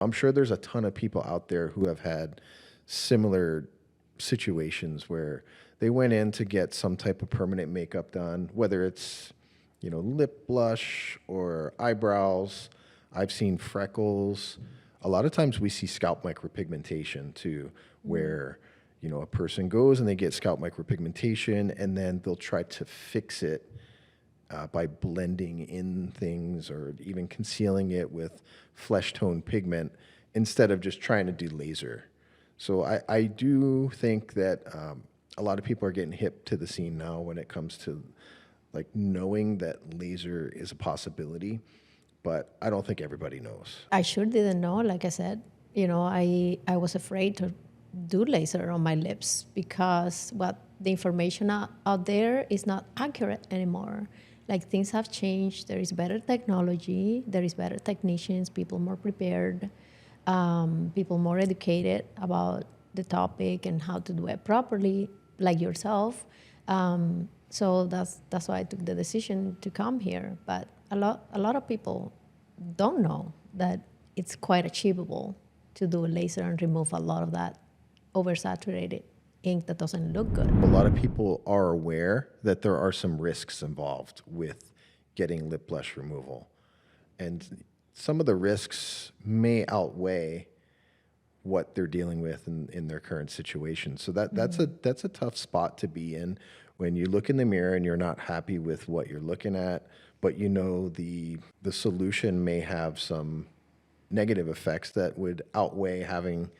I'm sure there's a ton of people out there who have had similar situations where they went in to get some type of permanent makeup done, whether it's, lip blush or eyebrows. I've seen freckles. A lot of times we see scalp micropigmentation too, where, a person goes and they get scalp micropigmentation and then they'll try to fix it by blending in things or even concealing it with flesh tone pigment instead of just trying to do laser. So I do think that a lot of people are getting hip to the scene now when it comes to like knowing that laser is a possibility, but I don't think everybody knows. I sure didn't know. Like I said, I was afraid to do laser on my lips because the information out there is not accurate anymore. Like things have changed. There is better technology. There is better technicians. People more prepared. People more educated about the topic and how to do it properly, like yourself. So that's why I took the decision to come here. But a lot of people don't know that it's quite achievable to do a laser and remove a lot of that oversaturated ink that doesn't look good. A lot of people are aware that there are some risks involved with getting lip blush removal. And some of the risks may outweigh what they're dealing with in their current situation. So that's a tough spot to be in when you look in the mirror and you're not happy with what you're looking at, but the solution may have some negative effects that would outweigh having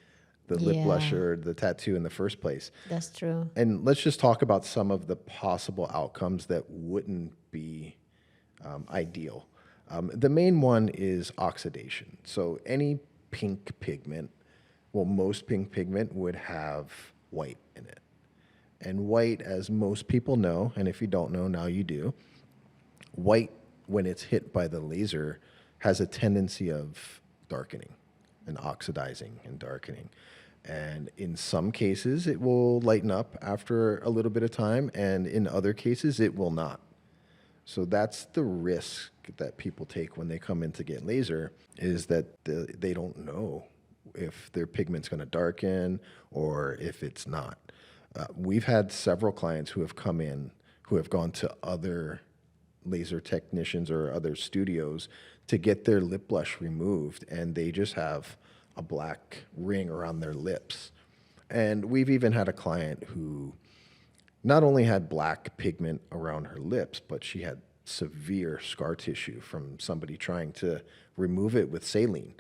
the lip blush or the tattoo in the first place. That's true. And let's just talk about some of the possible outcomes that wouldn't be ideal. The main one is oxidation. So any pink pigment, well, most pink pigment would have white in it. And white, as most people know, and if you don't know, now you do, white, when it's hit by the laser, has a tendency of darkening and oxidizing and darkening. And in some cases, it will lighten up after a little bit of time, and in other cases, it will not. So that's the risk that people take when they come in to get laser, is that they don't know if their pigment's going to darken or if it's not. We've had several clients who have come in who have gone to other laser technicians or other studios to get their lip blush removed, and they just have a black ring around their lips. And we've even had a client who not only had black pigment around her lips, but she had severe scar tissue from somebody trying to remove it with saline.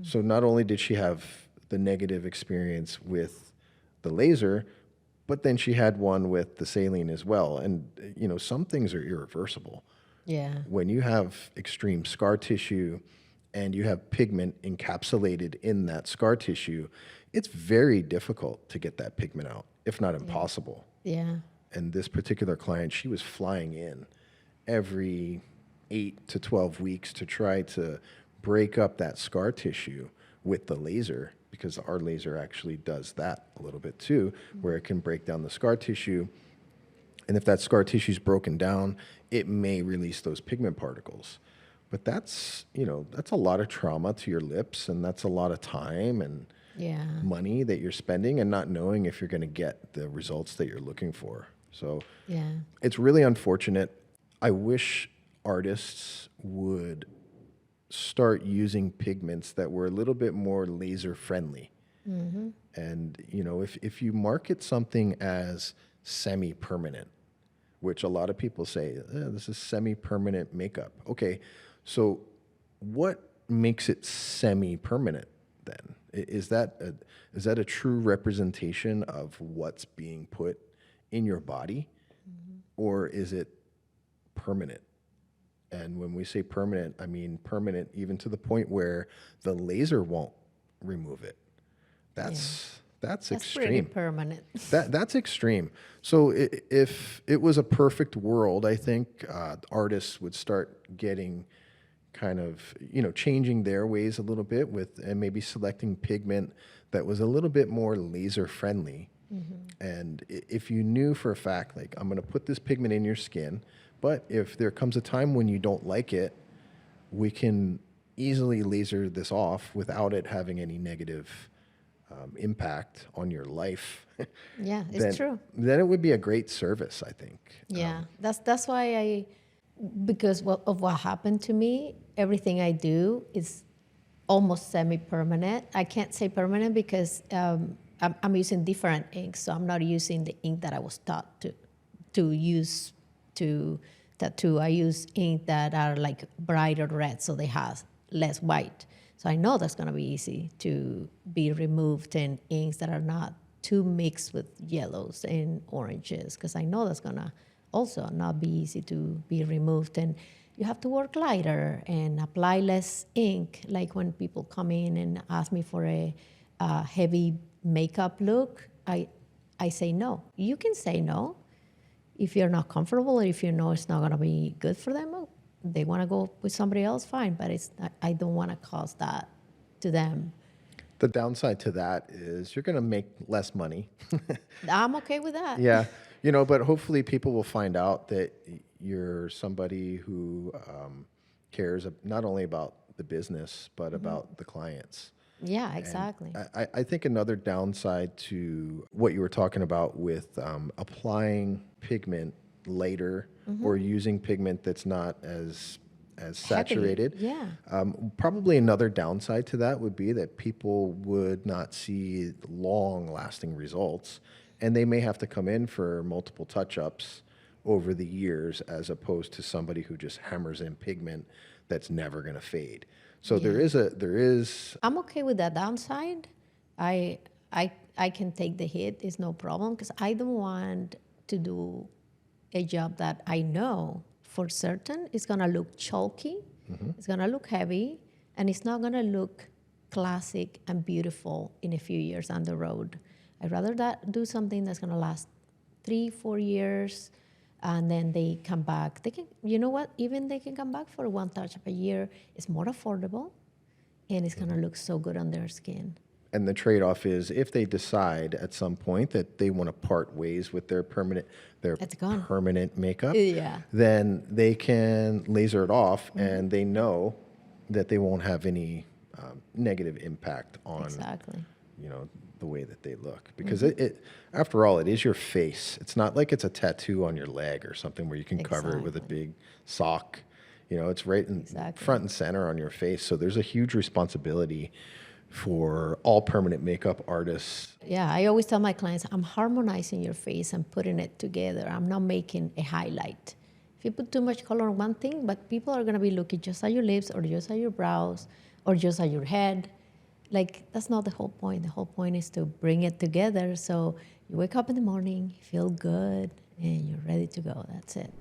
So not only did she have the negative experience with the laser, but then she had one with the saline as well. And, some things are irreversible. Yeah. When you have extreme scar tissue and you have pigment encapsulated in that scar tissue, it's very difficult to get that pigment out, if not impossible. Yeah. And this particular client, she was flying in every 8 to 12 weeks to try to break up that scar tissue with the laser, because our laser actually does that a little bit too, where it can break down the scar tissue. And if that scar tissue is broken down, it may release those pigment particles. But that's a lot of trauma to your lips, and that's a lot of time and money that you're spending and not knowing if you're going to get the results that you're looking for. So it's really unfortunate. I wish artists would start using pigments that were a little bit more laser friendly. And, if you market something as semi-permanent, which a lot of people say, this is semi-permanent makeup. Okay, so what makes it semi-permanent then? Is that a true representation of what's being put in your body? Or is it permanent? And when we say permanent, I mean permanent even to the point where the laser won't remove it. That's extreme. Pretty permanent. That's extreme. So if it was a perfect world, I think artists would start getting kind of, changing their ways a little bit and maybe selecting pigment that was a little bit more laser friendly. And if you knew for a fact, like, I'm going to put this pigment in your skin, but if there comes a time when you don't like it, we can easily laser this off without it having any negative impact on your life, Yeah, then it's true. then it would be a great service, I think. Yeah, that's why because of what happened to me, everything I do is almost semi-permanent. I can't say permanent because I'm using different inks, so I'm not using the ink that I was taught to use to tattoo. I use ink that are like brighter red, so they have less white. So I know that's gonna be easy to be removed, and inks that are not too mixed with yellows and oranges, because I know that's gonna also not be easy to be removed. And you have to work lighter and apply less ink. Like when people come in and ask me for a heavy makeup look, I say no. You can say no if you're not comfortable, or if you know it's not gonna be good for them. Oh, they wanna go with somebody else, fine. But it's not, I don't wanna cause that to them. The downside to that is you're going to make less money. I'm okay with that. Yeah, you know, but hopefully people will find out that you're somebody who cares not only about the business but about the clients. Yeah, exactly. I think another downside to what you were talking about with applying pigment later or using pigment that's not as saturated. Yeah. Probably another downside to that would be that people would not see long-lasting results, and they may have to come in for multiple touch-ups over the years, as opposed to somebody who just hammers in pigment that's never going to fade. So there is. I'm okay with that downside. I I can take the hit. It's no problem, because I don't want to do a job that I know for certain is gonna look chalky, it's gonna look heavy, and it's not gonna look classic and beautiful in a few years on the road. I'd rather do something that's gonna last 3-4 years, and then they come back. They can, you know what? Even they can come back for one touch up a year. It's more affordable, and it's gonna look so good on their skin. And the trade-off is if they decide at some point that they want to part ways with their It's gone. permanent makeup, Yeah. then they can laser it off, and they know that they won't have any negative impact on Exactly. the way that they look, because it after all, it is your face. It's not like it's a tattoo on your leg or something where you can cover it with a big sock. It's right in front and center on your face. So there's a huge responsibility for all permanent makeup artists. Yeah, I always tell my clients, I'm harmonizing your face and putting it together. I'm not making a highlight. If you put too much color on one thing, but people are gonna be looking just at your lips, or just at your brows, or just at your head. Like, that's not the whole point. The whole point is to bring it together so you wake up in the morning, feel good, and you're ready to go. That's it.